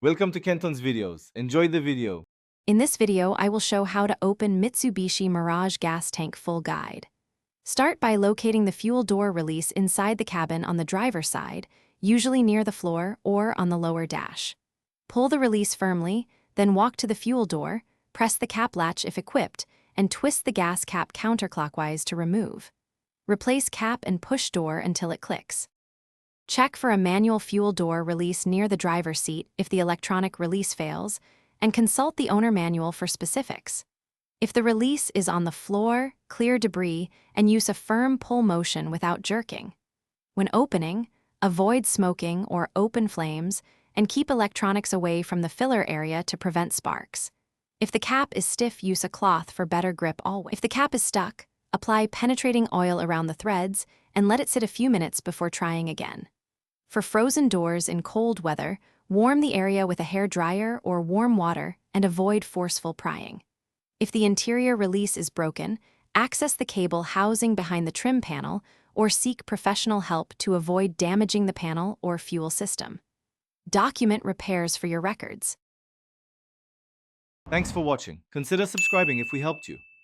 Welcome to Kenton's videos. Enjoy the video. In this video, I will show how to open Mitsubishi Mirage gas tank full guide. Start by locating the fuel door release inside the cabin on the driver's side, usually near the floor or on the lower dash. Pull the release firmly, then walk to the fuel door, press the cap latch if equipped, and twist the gas cap counterclockwise to remove. Replace cap and push door until it clicks. Check for a manual fuel door release near the driver's seat if the electronic release fails, and consult the owner manual for specifics. If the release is on the floor, clear debris and use a firm pull motion without jerking. When opening, avoid smoking or open flames and keep electronics away from the filler area to prevent sparks. If the cap is stiff, use a cloth for better grip always. If the cap is stuck, apply penetrating oil around the threads and let it sit a few minutes before trying again. For frozen doors in cold weather, warm the area with a hair dryer or warm water and avoid forceful prying. If the interior release is broken, access the cable housing behind the trim panel or seek professional help to avoid damaging the panel or fuel system. Document repairs for your records. Thanks for watching. Consider subscribing if we helped you.